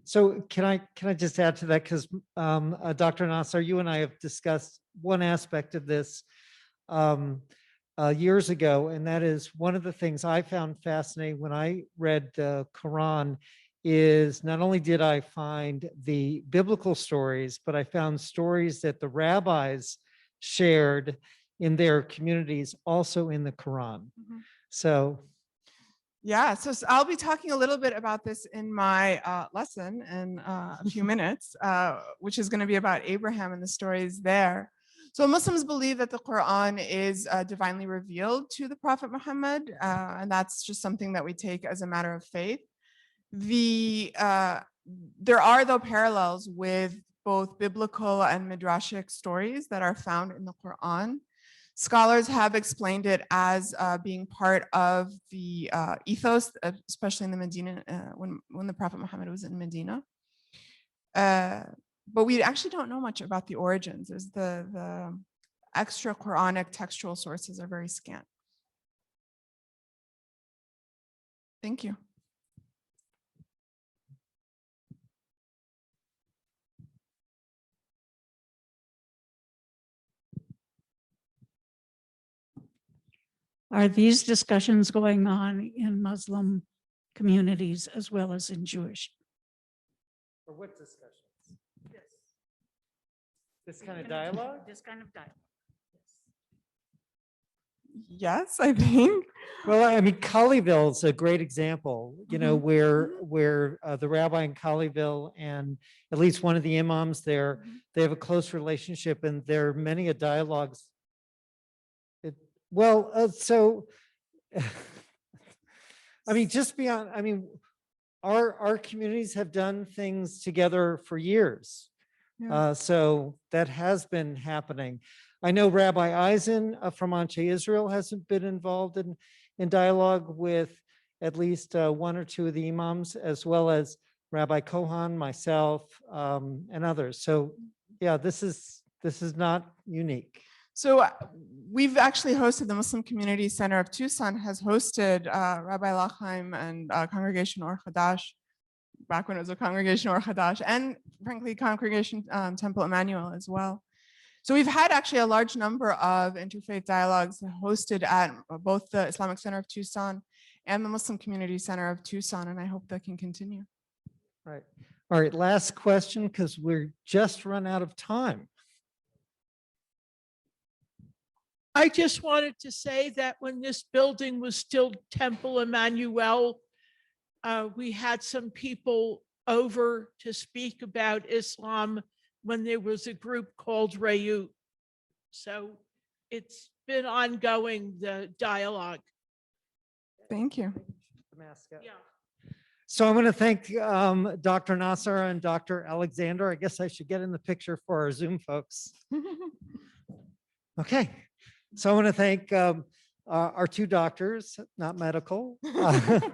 So can I just add to that, because Dr. Nassar, you and I have discussed one aspect of this years ago, and that is one of the things I found fascinating when I read the Quran is not only did I find the biblical stories, but I found stories that the rabbis shared in their communities also in the Quran. Mm-hmm. So yeah, so I'll be talking a little bit about this in my lesson in a few minutes, which is going to be about Abraham and the stories there. So Muslims believe that the Quran is divinely revealed to the Prophet Muhammad, and that's just something that we take as a matter of faith. There are, though, parallels with both biblical and midrashic stories that are found in the Quran. Scholars have explained it as being part of the ethos, especially in the Medina, when the Prophet Muhammad was in Medina. But we actually don't know much about the origins, as the extra Quranic textual sources are very scant. Thank you. Are these discussions going on in Muslim communities as well as in Jewish? Or what discussions? Yes. This kind of dialogue? This kind of dialogue. Yes, I think. Well, I mean, Colleyville is a great example, you know, where the rabbi in Colleyville and at least one of the imams there, they have a close relationship, and there are many dialogues. So, I mean, just beyond, I mean, our communities have done things together for years. Yeah. So that has been happening. I know Rabbi Eisen from Anshe Israel hasn't been involved in dialogue with at least one or two of the imams, as well as Rabbi Kohan, myself, and others. So yeah, this is not unique. So we've actually hosted, the Muslim Community Center of Tucson has hosted Rabbi Lachaim and Congregation Or Chadash, back when it was a Congregation Or Chadash, and frankly, Congregation Temple Emmanuel as well. So we've had actually a large number of interfaith dialogues hosted at both the Islamic Center of Tucson and the Muslim Community Center of Tucson, and I hope that can continue. Right. All right, last question, because we're just run out of time. I just wanted to say that when this building was still Temple Emmanuel, we had some people over to speak about Islam when there was a group called Rayut. So it's been ongoing, the dialogue. Thank you. The mascot. Yeah. So I want to thank Dr. Nassar and Dr. Alexander. I guess I should get in the picture for our Zoom folks. Okay. So I want to thank our two doctors, not medical,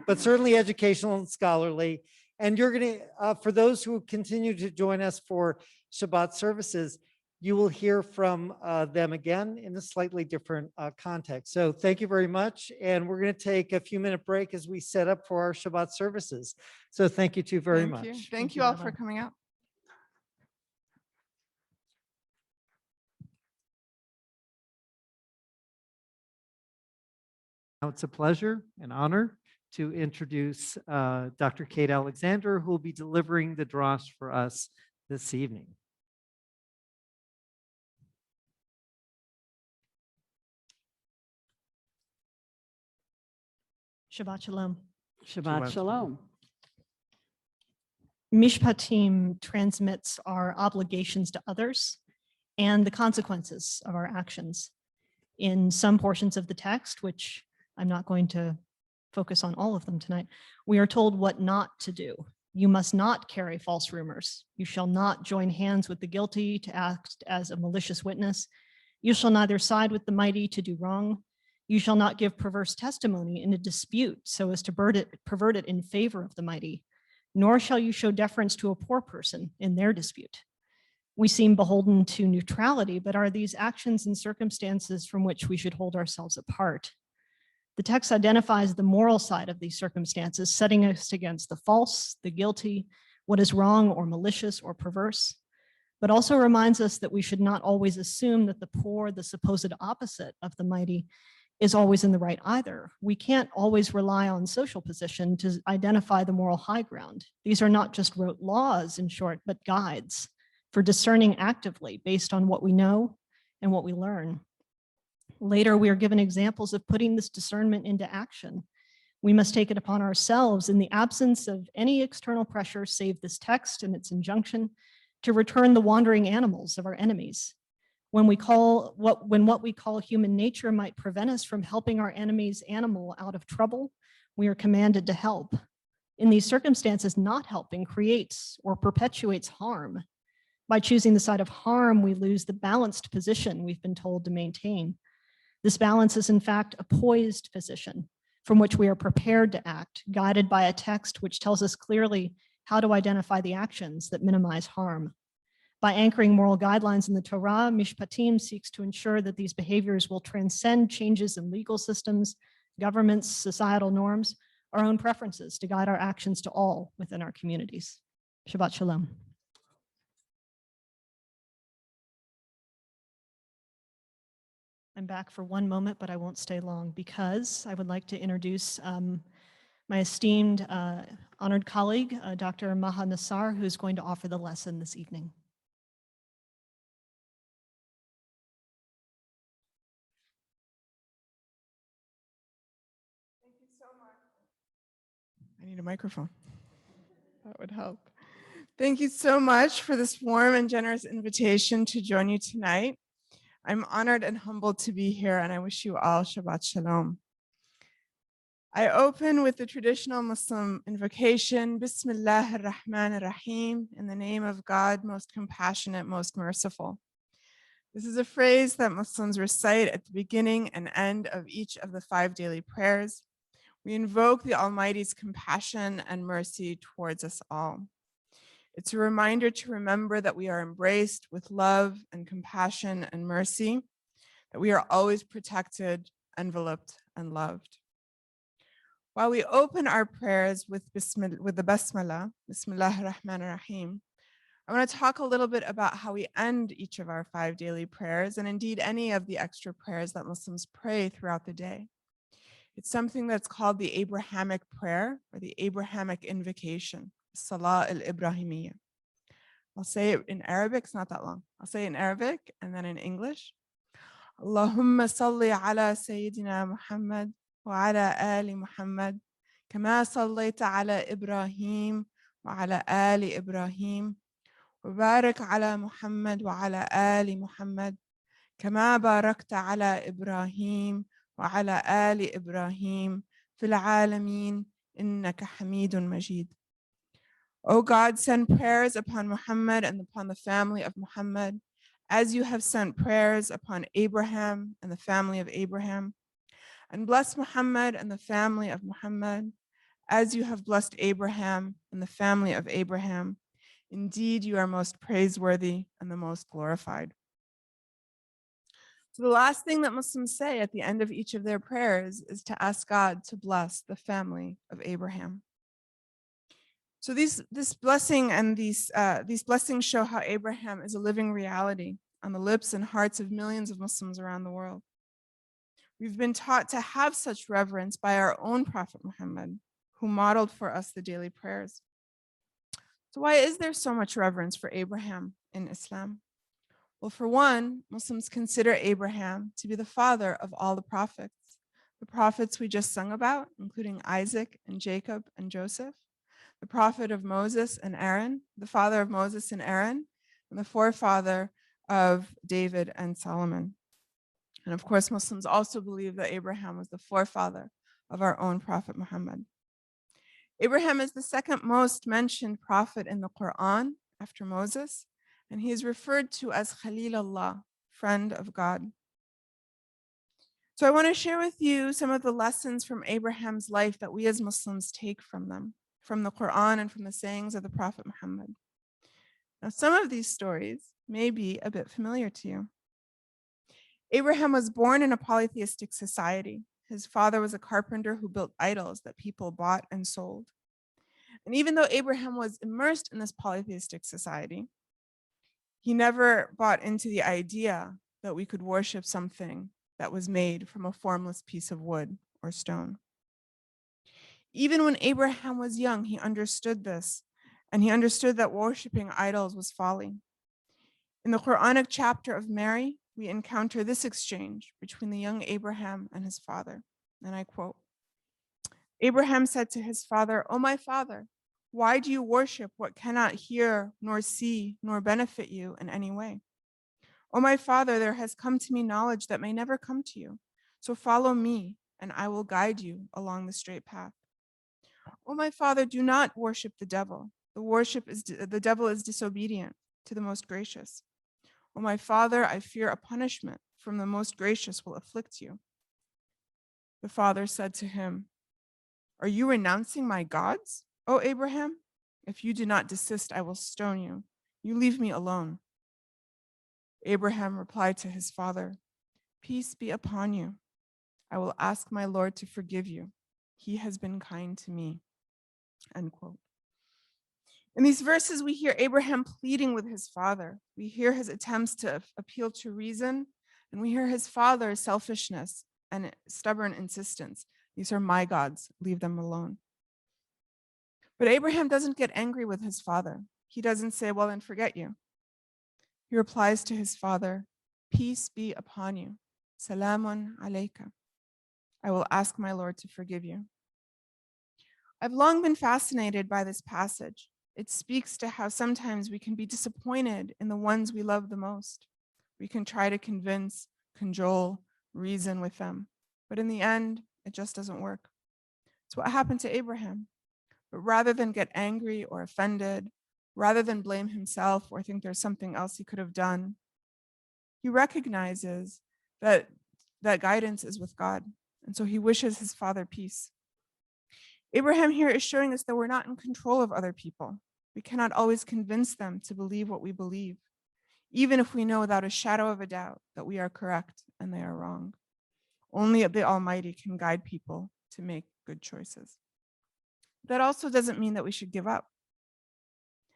but certainly educational and scholarly. And you're going to, for those who continue to join us for Shabbat services, you will hear from them again in a slightly different context. So thank you very much. And we're going to take a few-minute break as we set up for our Shabbat services. So thank you two very much. Thank you all for coming out. Now it's a pleasure and honor to introduce Dr. Kate Alexander, who will be delivering the drash for us this evening. Shabbat Shalom. Shabbat Shalom. Mishpatim transmits our obligations to others and the consequences of our actions. In some portions of the text, which I'm not going to focus on all of them tonight, we are told what not to do. You must not carry false rumors. You shall not join hands with the guilty to act as a malicious witness. You shall neither side with the mighty to do wrong. You shall not give perverse testimony in a dispute so as to pervert it in favor of the mighty, nor shall you show deference to a poor person in their dispute. We seem beholden to neutrality, but are these actions and circumstances from which we should hold ourselves apart? The text identifies the moral side of these circumstances, setting us against the false, the guilty, what is wrong or malicious or perverse, but also reminds us that we should not always assume that the poor, the supposed opposite of the mighty, is always in the right either. We can't always rely on social position to identify the moral high ground. These are not just rote laws, in short, but guides for discerning actively based on what we know and what we learn. Later, we are given examples of putting this discernment into action. We must take it upon ourselves in the absence of any external pressure save this text and its injunction to return the wandering animals of our enemies. When what we call human nature might prevent us from helping our enemy's animal out of trouble, we are commanded to help. In these circumstances, not helping creates or perpetuates harm. By choosing the side of harm, we lose the balanced position we've been told to maintain. This balance is in fact a poised position from which we are prepared to act, guided by a text which tells us clearly how to identify the actions that minimize harm. By anchoring moral guidelines in the Torah, Mishpatim seeks to ensure that these behaviors will transcend changes in legal systems, governments, societal norms, our own preferences to guide our actions to all within our communities. Shabbat Shalom. I'm back for one moment, but I won't stay long because I would like to introduce my esteemed honored colleague, Dr. Maha Nassar, who's going to offer the lesson this evening. Thank you so much. I need a microphone. That would help. Thank you so much for this warm and generous invitation to join you tonight. I'm honored and humbled to be here, and I wish you all Shabbat Shalom. I open with the traditional Muslim invocation, Bismillah ar-Rahman ar-Rahim, in the name of God, most compassionate, most merciful. This is a phrase that Muslims recite at the beginning and end of each of the 5 daily prayers. We invoke the Almighty's compassion and mercy towards us all. It's a reminder to remember that we are embraced with love and compassion and mercy, that we are always protected, enveloped, and loved. While we open our prayers with the Basmala, Bismillah ar-Rahman ar-Rahim, I want to talk a little bit about how we end each of our 5 daily prayers, and indeed any of the extra prayers that Muslims pray throughout the day. It's something that's called the Abrahamic prayer or the Abrahamic invocation, Salah al-Ibrahimiyya. I'll say it in Arabic, it's not that long. I'll say it in Arabic and then in English. Allahumma salli ala Sayyidina Muhammad wa ala ali Muhammad kama sallaita ala Ibrahim wa ala ali Ibrahim wa barik ala Muhammad wa ala ali Muhammad kama barakta ala Ibrahim wa ala ali Ibrahim fil alamin innaka hamidun majid. O God, send prayers upon Muhammad and upon the family of Muhammad, as you have sent prayers upon Abraham and the family of Abraham. And bless Muhammad and the family of Muhammad, as you have blessed Abraham and the family of Abraham. Indeed, you are most praiseworthy and the most glorified. So the last thing that Muslims say at the end of each of their prayers is to ask God to bless the family of Abraham. So this blessing and these blessings show how Abraham is a living reality on the lips and hearts of millions of Muslims around the world. We've been taught to have such reverence by our own Prophet Muhammad, who modeled for us the daily prayers. So why is there so much reverence for Abraham in Islam? Well, for one, Muslims consider Abraham to be the father of all the prophets we just sung about, including Isaac and Jacob and Joseph, the prophet of Moses and Aaron, the father of Moses and Aaron, and the forefather of David and Solomon. And of course, Muslims also believe that Abraham was the forefather of our own Prophet Muhammad. Abraham is the second most mentioned prophet in the Quran after Moses, and he is referred to as Khalilullah, friend of God. So I want to share with you some of the lessons from Abraham's life that we as Muslims take from them, from the Quran and from the sayings of the Prophet Muhammad. Now, some of these stories may be a bit familiar to you. Abraham was born in a polytheistic society. His father was a carpenter who built idols that people bought and sold. And even though Abraham was immersed in this polytheistic society, he never bought into the idea that we could worship something that was made from a formless piece of wood or stone. Even when Abraham was young, he understood this, and he understood that worshiping idols was folly. In the Quranic chapter of Mary, we encounter this exchange between the young Abraham and his father, and I quote, Abraham said to his father, "O my father, why do you worship what cannot hear, nor see, nor benefit you in any way? O my father, there has come to me knowledge that may never come to you. So follow me, and I will guide you along the straight path. O my father, do not worship the devil. The devil is disobedient to the most gracious. O my father, I fear a punishment from the most gracious will afflict you. The father said to him, Are you renouncing my gods, O Abraham? If you do not desist, I will stone you. You leave me alone. Abraham replied to his father, Peace be upon you. I will ask my Lord to forgive you. He has been kind to me. End quote. In these verses, we hear Abraham pleading with his father. We hear his attempts to appeal to reason, and we hear his father's selfishness and stubborn insistence. These are my gods, leave them alone. But Abraham doesn't get angry with his father. He doesn't say, well, then forget you. He replies to his father, Peace be upon you. Salamun alayka. I will ask my Lord to forgive you. I've long been fascinated by this passage. It speaks to how sometimes we can be disappointed in the ones we love the most. We can try to convince, cajole, reason with them, but in the end, it just doesn't work. It's what happened to Abraham. But rather than get angry or offended, rather than blame himself or think there's something else he could have done, he recognizes that guidance is with God. And so he wishes his father peace. Abraham here is showing us that we're not in control of other people. We cannot always convince them to believe what we believe, even if we know without a shadow of a doubt that we are correct and they are wrong. Only the Almighty can guide people to make good choices. That also doesn't mean that we should give up.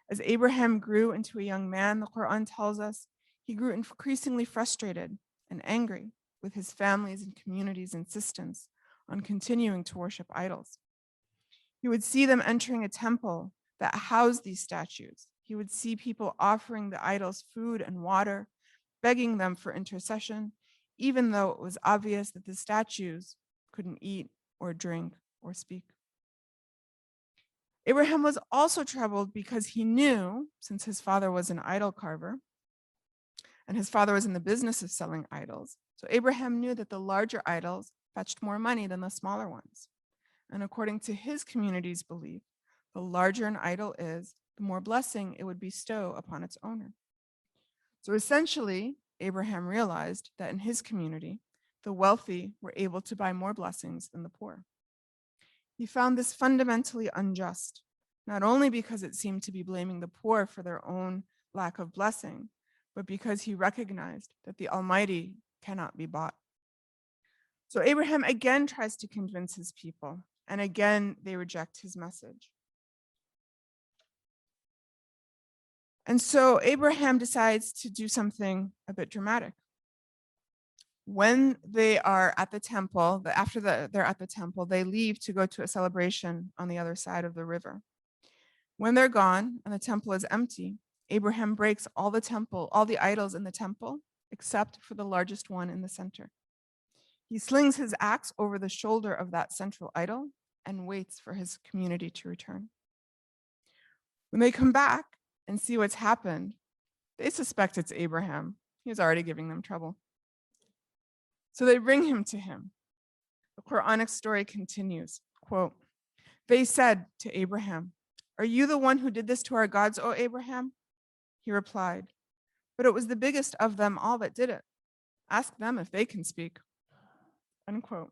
As Abraham grew into a young man, the Quran tells us he grew increasingly frustrated and angry with his family's and community's insistence on continuing to worship idols. He would see them entering a temple that housed these statues. He would see people offering the idols food and water, begging them for intercession, even though it was obvious that the statues couldn't eat or drink or speak. Abraham was also troubled because he knew, since his father was an idol carver, and his father was in the business of selling idols, so Abraham knew that the larger idols fetched more money than the smaller ones. And according to his community's belief, the larger an idol is, the more blessing it would bestow upon its owner. So essentially, Abraham realized that in his community, the wealthy were able to buy more blessings than the poor. He found this fundamentally unjust, not only because it seemed to be blaming the poor for their own lack of blessing, but because he recognized that the Almighty cannot be bought. So Abraham again tries to convince his people, and again they reject his message. And so Abraham decides to do something a bit dramatic. When they are at the temple, they're at the temple, they leave to go to a celebration on the other side of the river. When they're gone and the temple is empty, Abraham breaks all the idols in the temple, except for the largest one in the center. He slings his axe over the shoulder of that central idol and waits for his community to return. When they come back and see what's happened, they suspect it's Abraham. He's already giving them trouble. So they bring him to him. The Quranic story continues, quote, They said to Abraham, Are you the one who did this to our gods, O Abraham? He replied, But it was the biggest of them all that did it. Ask them if they can speak. Unquote.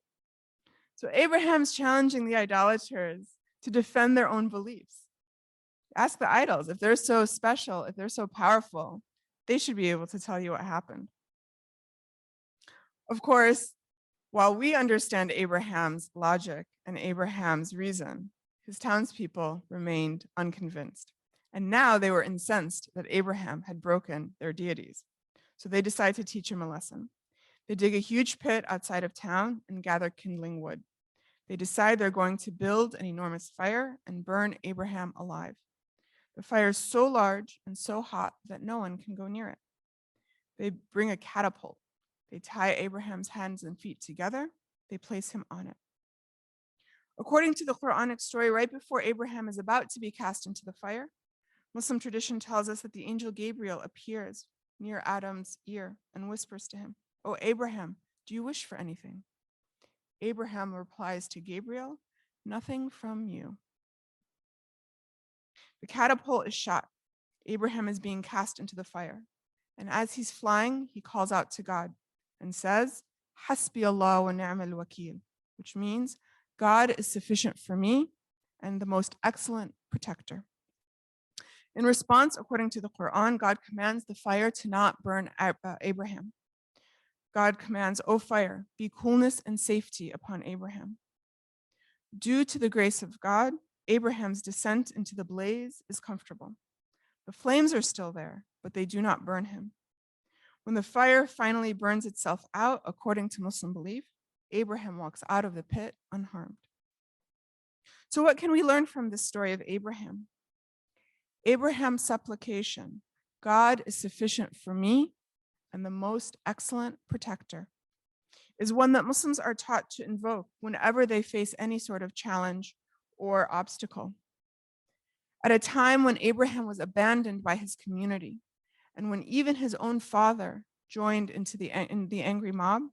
So Abraham's challenging the idolaters to defend their own beliefs. Ask the idols, if they're so special, if they're so powerful, they should be able to tell you what happened. Of course, while we understand Abraham's logic and Abraham's reason, his townspeople remained unconvinced. And now they were incensed that Abraham had broken their deities. So they decide to teach him a lesson. They dig a huge pit outside of town and gather kindling wood. They decide they're going to build an enormous fire and burn Abraham alive. The fire is so large and so hot that no one can go near it. They bring a catapult. They tie Abraham's hands and feet together. They place him on it. According to the Quranic story, right before Abraham is about to be cast into the fire, Muslim tradition tells us that the angel Gabriel appears near Adam's ear and whispers to him, "Oh, Abraham, do you wish for anything?" Abraham replies to Gabriel, "Nothing from you." The catapult is shot. Abraham is being cast into the fire. And as he's flying, he calls out to God and says, "Hasbi Allah wa ni'mal wakil," which means God is sufficient for me and the most excellent protector. In response, according to the Quran, God commands the fire to not burn Abraham. God commands, "O fire, be coolness and safety upon Abraham." Due to the grace of God, Abraham's descent into the blaze is comfortable. The flames are still there, but they do not burn him. When the fire finally burns itself out, according to Muslim belief, Abraham walks out of the pit unharmed. So what can we learn from this story of Abraham? Abraham's supplication, "God is sufficient for me and the most excellent protector," is one that Muslims are taught to invoke whenever they face any sort of challenge or obstacle. At a time when Abraham was abandoned by his community, and when even his own father joined into the angry mob,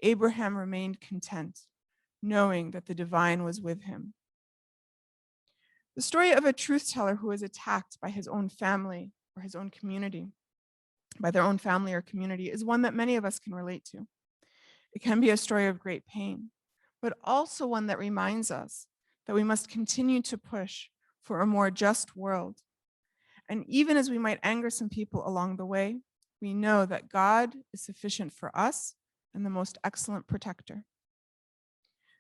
Abraham remained content, knowing that the divine was with him. The story of a truth teller who is attacked by his own family or his own community, by their own family or community, is one that many of us can relate to. It can be a story of great pain, but also one that reminds us that we must continue to push for a more just world. And even as we might anger some people along the way, we know that God is sufficient for us and the most excellent protector.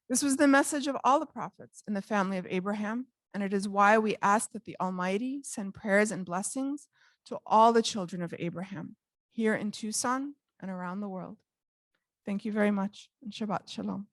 This was the message of all the prophets in the family of Abraham, and it is why we ask that the Almighty send prayers and blessings to all the children of Abraham here in Tucson and around the world. Thank you very much, and Shabbat Shalom.